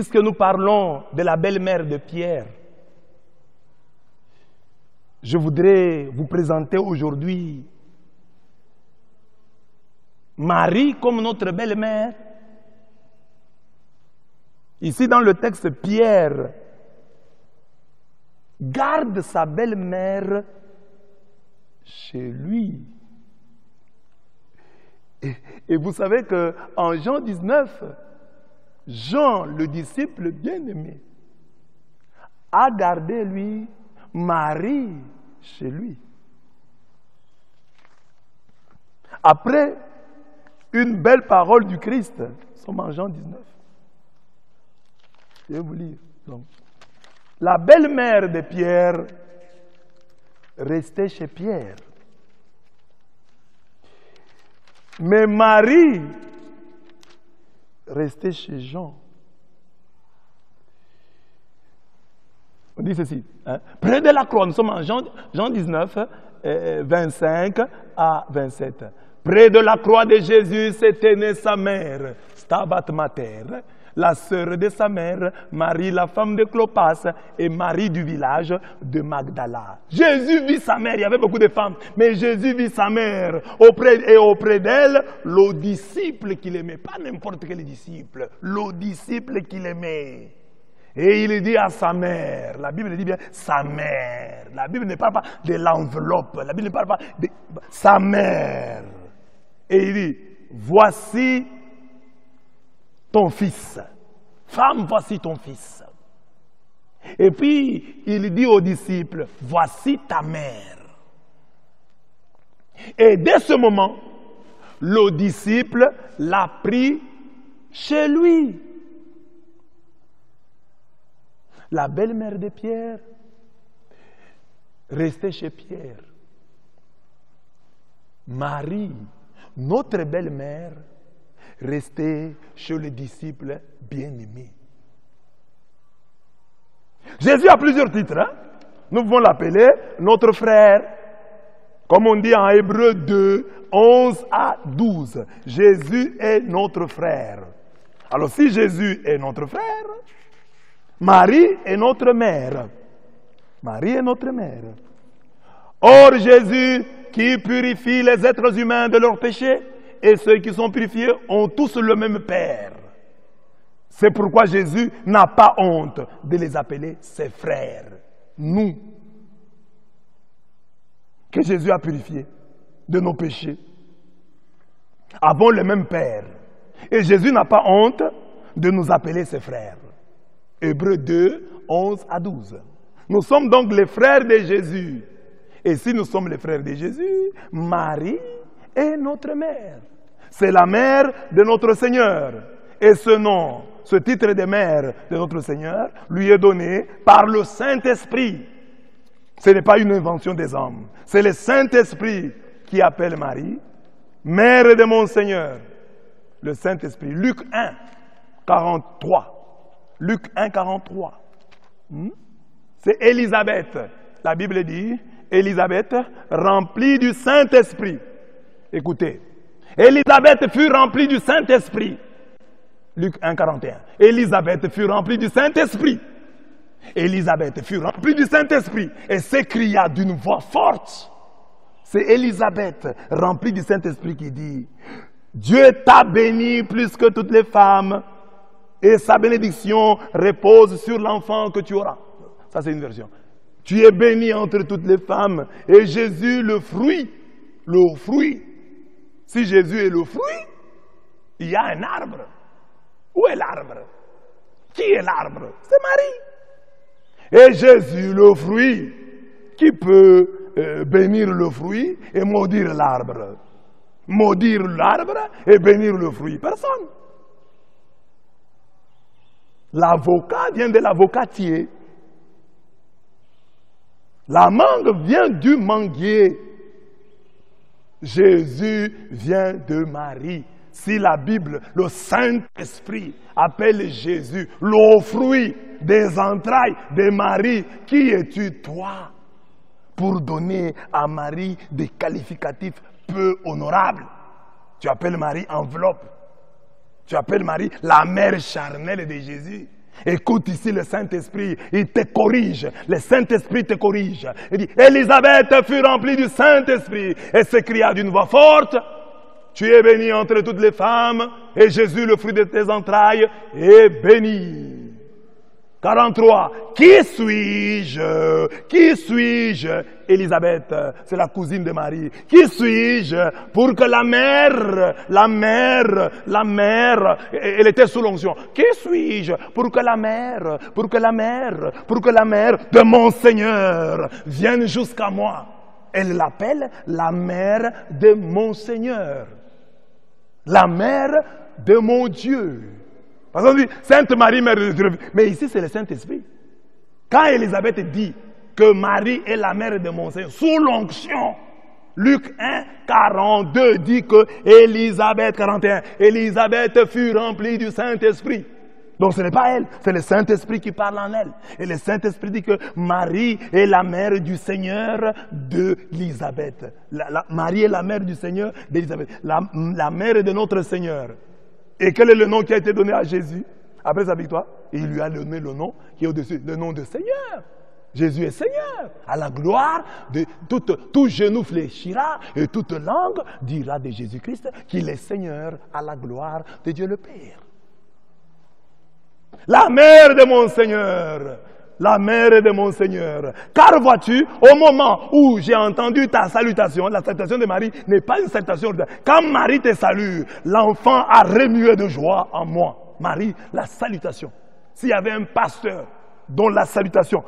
puisque nous parlons de la belle-mère de Pierre, je voudrais vous présenter aujourd'hui Marie comme notre belle-mère. Ici dans le texte, Pierre garde sa belle-mère chez lui. Et vous savez qu'en Jean 19, Jean, le disciple bien-aimé, a gardé, lui, Marie chez lui. Après une belle parole du Christ, nous sommes en Jean 19. Je vais vous lire. Donc, la belle-mère de Pierre restait chez Pierre. Mais Marie restait chez Jean. On dit ceci. Hein? Près de la croix, nous sommes en Jean 19, 25 à 27. Près de la croix de Jésus s'était née sa mère, Stabat Mater, la sœur de sa mère, Marie, la femme de Clopas, et Marie du village de Magdala. Jésus vit sa mère, il y avait beaucoup de femmes, mais Jésus vit sa mère. Auprès d'elle, le disciple qu'il aimait, pas n'importe quel disciple, le disciple qu'il aimait. Et il dit à sa mère, la Bible dit bien sa mère. La Bible ne parle pas de l'enveloppe, la Bible ne parle pas de sa mère. Et il dit, voici ton fils. Femme, voici ton fils. Et puis, il dit aux disciples, voici ta mère. Et dès ce moment, le disciple l'a pris chez lui. La belle-mère de Pierre restait chez Pierre. Marie, notre belle-mère, restait chez le disciple bien-aimé. Jésus a plusieurs titres. Hein? Nous pouvons l'appeler notre frère. Comme on dit en Hébreu 2, 11 à 12. Jésus est notre frère. Alors si Jésus est notre frère, Marie est notre mère. Marie est notre mère. Or Jésus qui purifie les êtres humains de leurs péchés, et ceux qui sont purifiés ont tous le même Père. C'est pourquoi Jésus n'a pas honte de les appeler ses frères. Nous, que Jésus a purifiés de nos péchés, avons le même Père. Et Jésus n'a pas honte de nous appeler ses frères. Hébreux 2, 11 à 12. Nous sommes donc les frères de Jésus. Et si nous sommes les frères de Jésus, Marie est notre mère. C'est la mère de notre Seigneur. Et ce nom, ce titre de mère de notre Seigneur, lui est donné par le Saint-Esprit. Ce n'est pas une invention des hommes. C'est le Saint-Esprit qui appelle Marie, mère de mon Seigneur. Le Saint-Esprit. Luc 1, 43. Luc 1, 43. C'est Élisabeth. La Bible dit, Élisabeth remplie du Saint-Esprit. Écoutez, Élisabeth fut remplie du Saint-Esprit. Luc 1, 41. Élisabeth fut remplie du Saint-Esprit. Élisabeth fut remplie du Saint-Esprit et s'écria d'une voix forte. C'est Élisabeth remplie du Saint-Esprit qui dit, Dieu t'a béni plus que toutes les femmes et sa bénédiction repose sur l'enfant que tu auras. Ça c'est une version. Tu es béni entre toutes les femmes et Jésus le fruit. Si Jésus est le fruit, il y a un arbre. Où est l'arbre? Qui est l'arbre? C'est Marie. Et Jésus le fruit, qui peut bénir le fruit et maudire l'arbre? Maudire l'arbre et bénir le fruit? Personne. L'avocat vient de l'avocatier. La mangue vient du manguier. Jésus vient de Marie. Si la Bible, le Saint-Esprit appelle Jésus le fruit des entrailles de Marie, qui es-tu toi pour donner à Marie des qualificatifs peu honorables? Tu appelles Marie enveloppe. Tu appelles Marie la mère charnelle de Jésus. Écoute ici le Saint-Esprit, il te corrige. Le Saint-Esprit te corrige. Il dit, Élisabeth fut remplie du Saint-Esprit et s'écria d'une voix forte, tu es bénie entre toutes les femmes, et Jésus, le fruit de tes entrailles, est béni. 43. Qui suis-je? Qui suis-je? Élisabeth, c'est la cousine de Marie. Qui suis-je pour que la mère, elle était sous l'onction. Qui suis-je pour que la mère de mon Seigneur vienne jusqu'à moi? Elle l'appelle la mère de mon Seigneur. La mère de mon Dieu. Parce qu'on dit, Sainte Marie, mère de Dieu. Mais ici, c'est le Saint-Esprit. Quand Élisabeth dit que Marie est la mère de mon Seigneur, sous l'onction, Luc 1, 42 dit que Élisabeth, 41, Élisabeth fut remplie du Saint-Esprit. Donc ce n'est pas elle, c'est le Saint-Esprit qui parle en elle. Et le Saint-Esprit dit que Marie est la mère du Seigneur d'Élisabeth. Marie est la mère du Seigneur d'Élisabeth. La mère de notre Seigneur. Et quel est le nom qui a été donné à Jésus après sa victoire? Il lui a donné le nom qui est au-dessus, le nom de Seigneur. Jésus est Seigneur. À la gloire, de tout genou fléchira et toute langue dira de Jésus-Christ qu'il est Seigneur à la gloire de Dieu le Père. La mère de mon Seigneur. La mère de mon Seigneur. Car vois-tu, au moment où j'ai entendu ta salutation, la salutation de Marie n'est pas une salutation ordinaire. Quand Marie te salue, l'enfant a remué de joie en moi. Marie, la salutation. S'il y avait un pasteur dont la salutation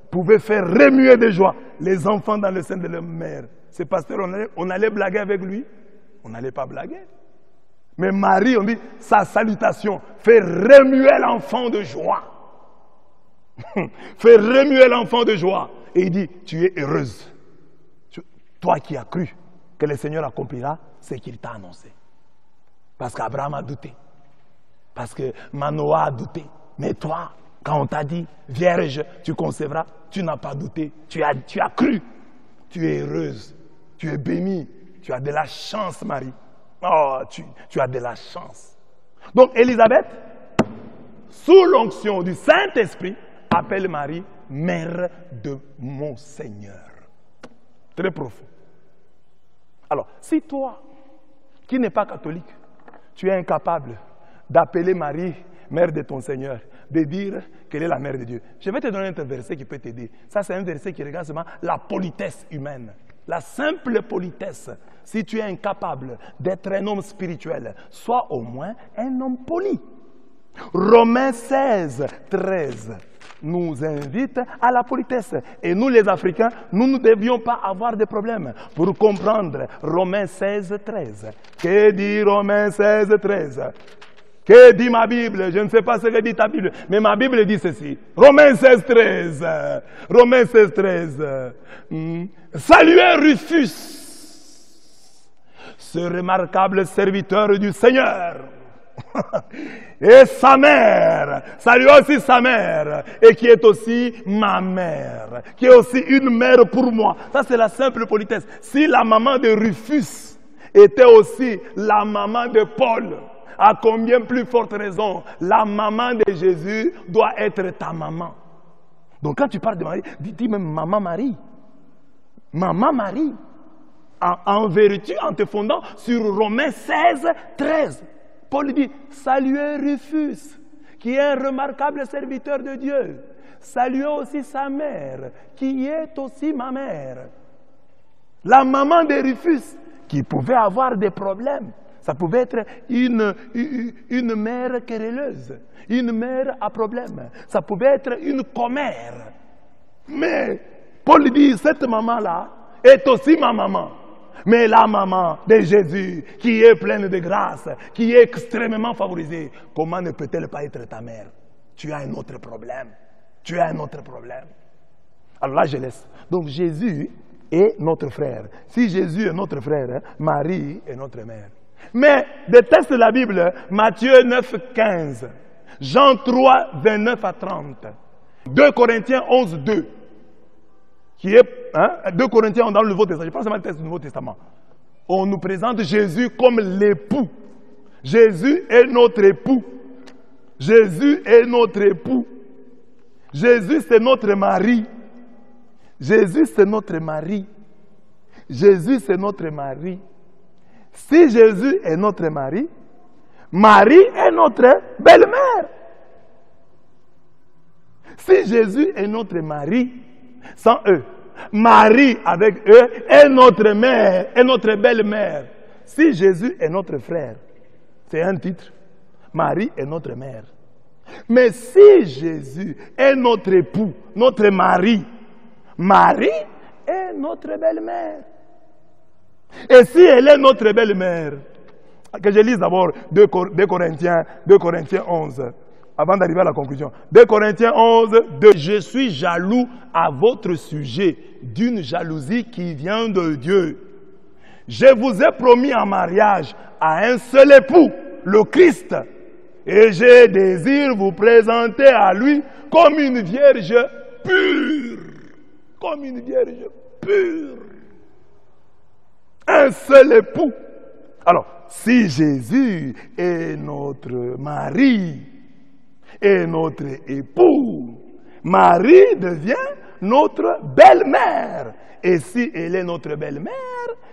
pouvait faire remuer de joie les enfants dans le sein de leur mère, ce pasteur, on allait blaguer avec lui? On n'allait pas blaguer. Mais Marie, on dit, sa salutation fait remuer l'enfant de joie. Fait remuer l'enfant de joie. Et il dit, tu es heureuse. Toi qui as cru que le Seigneur accomplira ce qu'il t'a annoncé. Parce qu'Abraham a douté. Parce que Manoah a douté. Mais toi, quand on t'a dit, vierge, tu concevras, tu n'as pas douté. Tu as cru. Tu es heureuse. Tu es bénie. Tu as de la chance, Marie. Oh, tu as de la chance. Donc, Élisabeth, sous l'onction du Saint-Esprit, appelle Marie mère de mon Seigneur. Très profond. Alors, si toi, qui n'es pas catholique, tu es incapable d'appeler Marie mère de ton Seigneur, de dire qu'elle est la mère de Dieu, je vais te donner un verset qui peut t'aider. Ça, c'est un verset qui regarde seulement la politesse humaine. La simple politesse. Si tu es incapable d'être un homme spirituel, sois au moins un homme poli. Romains 16, 13 nous invite à la politesse. Et nous, les Africains, nous ne devions pas avoir de problème pour comprendre Romains 16, 13. Que dit Romains 16, 13? Que dit ma Bible? Je ne sais pas ce que dit ta Bible, mais ma Bible dit ceci. Romains 16, 13. Romains 16, 13. Saluez Rufus, ce remarquable serviteur du Seigneur. Et sa mère, saluez aussi sa mère, et qui est aussi ma mère, qui est aussi une mère pour moi. Ça, c'est la simple politesse. Si la maman de Rufus était aussi la maman de Paul, à combien plus forte raison, la maman de Jésus doit être ta maman. Donc quand tu parles de Marie, dis même maman Marie. Maman Marie. En vérité, en te fondant sur Romains 16, 13. Paul dit, saluez Rufus, qui est un remarquable serviteur de Dieu. Saluez aussi sa mère, qui est aussi ma mère. La maman de Rufus, qui pouvait avoir des problèmes. Ça pouvait être une mère querelleuse, une mère à problème. Ça pouvait être une commère. Mais Paul dit, cette maman-là est aussi ma maman. Mais la maman de Jésus, qui est pleine de grâce, qui est extrêmement favorisée, comment ne peut-elle pas être ta mère? Tu as un autre problème. Tu as un autre problème. Alors là, je laisse. Donc Jésus est notre frère. Si Jésus est notre frère, Marie est notre mère. Mais des textes de la Bible, Matthieu 9, 15, Jean 3, 29 à 30, 2 Corinthiens 11, 2, qui est, 2 Corinthiens dans le Nouveau Testament, je pense que c'est le texte du Nouveau Testament. On nous présente Jésus comme l'époux. Jésus est notre époux. Jésus est notre époux. Jésus, c'est notre mari. Jésus, c'est notre mari. Jésus, c'est notre mari. Si Jésus est notre mari, Marie est notre belle-mère. Si Jésus est notre mari, sans eux, Marie avec eux est notre mère, est notre belle-mère. Si Jésus est notre frère, c'est un titre, Marie est notre mère. Mais si Jésus est notre époux, notre mari, Marie est notre belle-mère. Et si elle est notre belle-mère, que je lise d'abord 2 Corinthiens 11, avant d'arriver à la conclusion. 2 Corinthiens 11, 2. Je suis jaloux à votre sujet d'une jalousie qui vient de Dieu. Je vous ai promis en mariage à un seul époux, le Christ. Et je désire vous présenter à lui comme une vierge pure. Comme une vierge pure. Un seul époux. Alors, si Jésus est notre mari et notre époux, Marie devient notre belle-mère. Et si elle est notre belle-mère,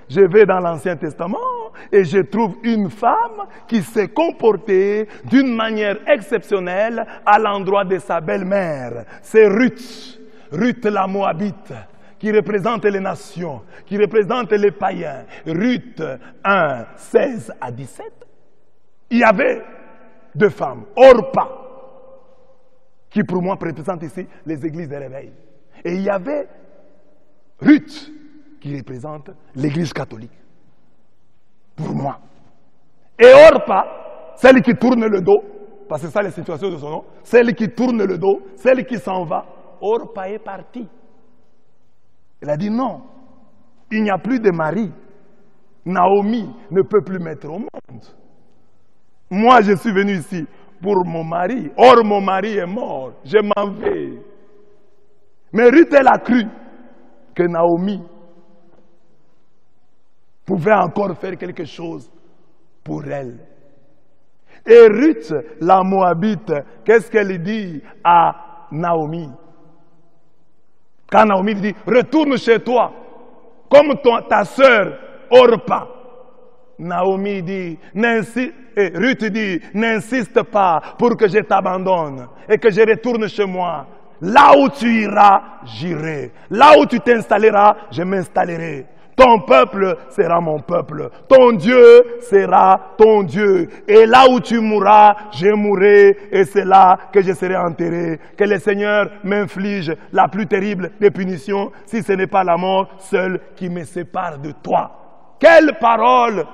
je vais dans l'Ancien Testament et je trouve une femme qui s'est comportée d'une manière exceptionnelle à l'endroit de sa belle-mère. C'est Ruth, Ruth la Moabite, qui représente les nations, qui représente les païens. Ruth 1, 16 à 17. Il y avait 2 femmes. Orpa, qui pour moi représente ici les églises de réveil. Et il y avait Ruth, qui représente l'église catholique. Pour moi. Et Orpa, celle qui tourne le dos, parce que c'est ça la situation de son nom, celle qui tourne le dos, celle qui s'en va, Orpa est partie. Elle a dit non, il n'y a plus de mari. Naomi ne peut plus mettre au monde. Moi, je suis venu ici pour mon mari. Or, mon mari est mort. Je m'en vais. Mais Ruth, elle a cru que Naomi pouvait encore faire quelque chose pour elle. Et Ruth, la Moabite, qu'est-ce qu'elle dit à Naomi? Quand Naomi dit, retourne chez toi, comme ta sœur Orpa. Naomi dit, Ruth dit, n'insiste pas pour que je t'abandonne et que je retourne chez moi. Là où tu iras, j'irai. Là où tu t'installeras, je m'installerai. Ton peuple sera mon peuple. Ton Dieu sera ton Dieu. Et là où tu mourras, je mourrai. Et c'est là que je serai enterré. Que le Seigneur m'inflige la plus terrible des punitions, si ce n'est pas la mort seule qui me sépare de toi. Quelle parole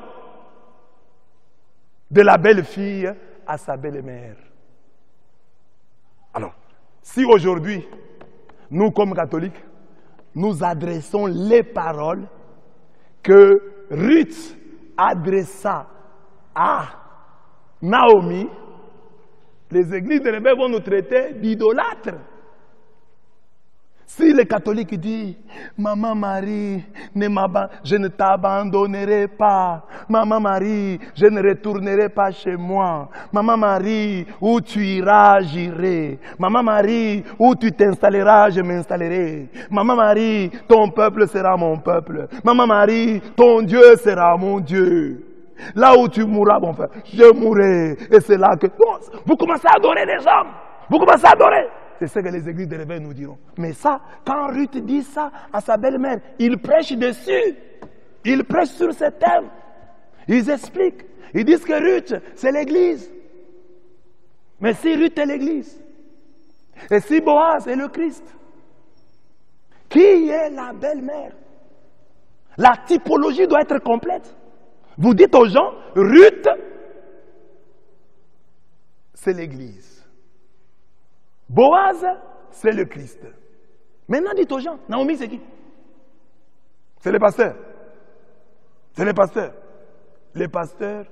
de la belle-fille à sa belle-mère. Alors, si aujourd'hui, nous comme catholiques, nous adressons les paroles que Ruth adressa à Naomi, les églises de l'évêque vont nous traiter d'idolâtres. Si les catholiques disent, Maman Marie, je ne t'abandonnerai pas. Maman Marie, je ne retournerai pas chez moi. Maman Marie, où tu iras, j'irai. Maman Marie, où tu t'installeras, je m'installerai. Maman Marie, ton peuple sera mon peuple. Maman Marie, ton Dieu sera mon Dieu. Là où tu mourras, mon frère, je mourrai. Et c'est là que vous commencez à adorer les hommes. Vous commencez à adorer. C'est ce que les églises de réveil nous diront. Mais ça, quand Ruth dit ça à sa belle-mère, il prêche dessus. Il prêche sur ce thème. Ils expliquent. Ils disent que Ruth, c'est l'église. Mais si Ruth est l'église, et si Boaz est le Christ, qui est la belle-mère? La typologie doit être complète. Vous dites aux gens, Ruth, c'est l'église. Boaz, c'est le Christ. Maintenant, dites aux gens, Naomi, c'est qui? C'est les pasteurs. C'est les pasteurs. Les pasteurs,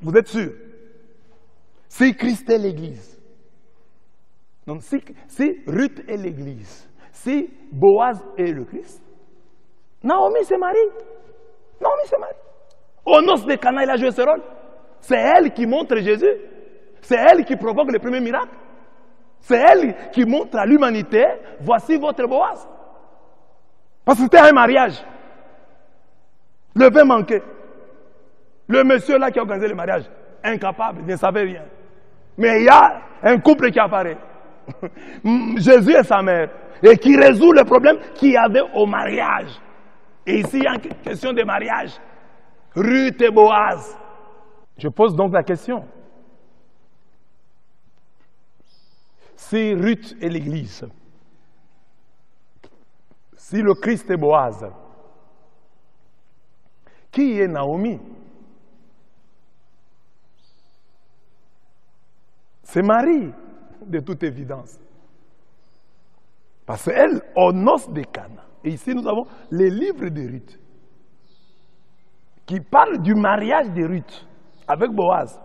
vous êtes sûrs? Si Christ est l'église, donc si Ruth est l'église, si Boaz est le Christ, Naomi, c'est Marie. Naomi, c'est Marie. Aux noces de Cana, elle a joué ce rôle. C'est elle qui montre Jésus. C'est elle qui provoque les premiers miracles. C'est elle qui montre à l'humanité, voici votre Boaz. Parce que c'était un mariage. Le vin manquait. Le monsieur là qui a organisé le mariage, incapable, il ne savait rien. Mais il y a un couple qui apparaît. Jésus et sa mère. Et qui résout le problème qu'il y avait au mariage. Et ici, il y a une question de mariage. Ruth et Boaz. Je pose donc la question. Si Ruth est l'Église, si le Christ est Boaz, qui est Naomi? C'est Marie, de toute évidence. Parce qu'elle, aux noces de Cana. Et ici, nous avons les livres de Ruth, qui parlent du mariage de Ruth avec Boaz.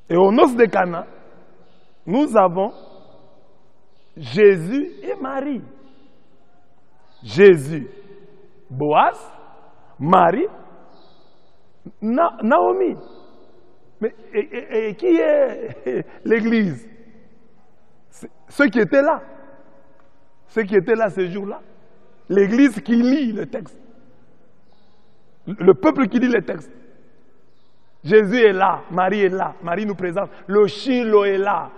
Et aux noces de Cana, nous avons Jésus et Marie. Jésus, Boaz, Marie, Naomi. Mais et qui est l'Église? Ceux qui étaient là. Ceux qui étaient là ce jour-là. L'Église qui lit le texte. Le peuple qui lit le texte. Jésus est là, Marie est là. Marie nous présente. Le Shiloh est là.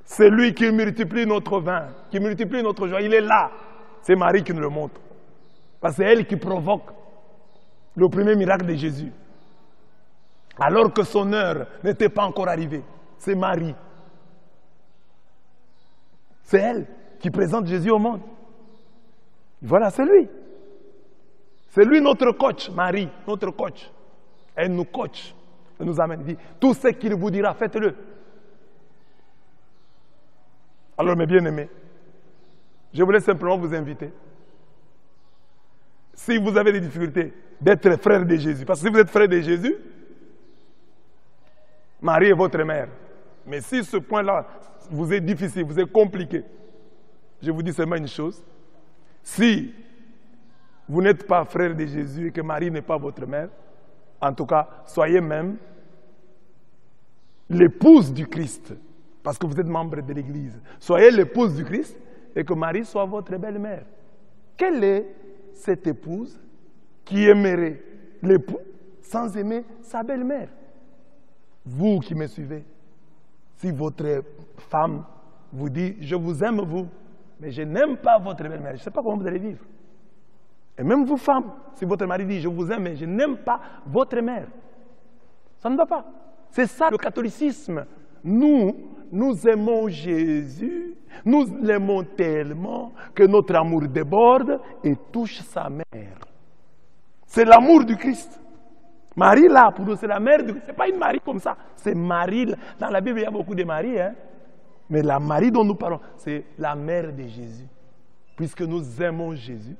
C'est lui qui multiplie notre vin, qui multiplie notre joie. Il est là. C'est Marie qui nous le montre. Parce que c'est elle qui provoque le premier miracle de Jésus. Alors que son heure n'était pas encore arrivée. C'est Marie. C'est elle qui présente Jésus au monde. Voilà, c'est lui. C'est lui notre coach, Marie, notre coach. Elle nous coach. Elle nous amène. Elle dit, tout ce qu'il vous dira, faites-le. Alors, mes bien-aimés, je voulais simplement vous inviter. Si vous avez des difficultés d'être frère de Jésus, parce que si vous êtes frère de Jésus, Marie est votre mère. Mais si ce point-là vous est difficile, vous est compliqué, je vous dis seulement une chose. Si vous n'êtes pas frère de Jésus et que Marie n'est pas votre mère, en tout cas, soyez même l'épouse du Christ, parce que vous êtes membre de l'Église. Soyez l'épouse du Christ et que Marie soit votre belle-mère. Quelle est cette épouse qui aimerait l'époux sans aimer sa belle-mère? Vous qui me suivez, si votre femme vous dit « je vous aime vous, mais je n'aime pas votre belle-mère », je ne sais pas comment vous allez vivre. Et même vous femmes, si votre mari dit « je vous aime, mais je n'aime pas votre mère », ça ne va pas. C'est ça le catholicisme. Nous aimons Jésus, nous l'aimons tellement que notre amour déborde et touche sa mère. C'est l'amour du Christ. Marie, là, pour nous, c'est la mère du Christ. Ce n'est pas une Marie comme ça. C'est Marie. Dans la Bible, il y a beaucoup de Marie. Hein? Mais la Marie dont nous parlons, c'est la mère de Jésus. Puisque nous aimons Jésus,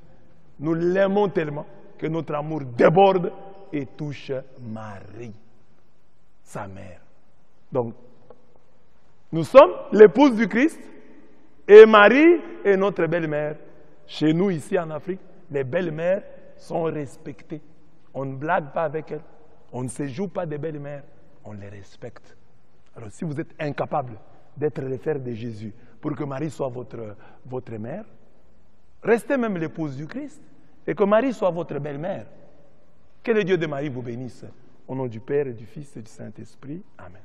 nous l'aimons tellement que notre amour déborde et touche Marie, sa mère. Donc, nous sommes l'épouse du Christ et Marie est notre belle-mère. Chez nous, ici en Afrique, les belles-mères sont respectées. On ne blague pas avec elles. On ne se joue pas des belles-mères. On les respecte. Alors, si vous êtes incapable d'être le frère de Jésus pour que Marie soit votre mère, restez même l'épouse du Christ et que Marie soit votre belle-mère. Que le Dieu de Marie vous bénisse. Au nom du Père et du Fils et du Saint-Esprit. Amen.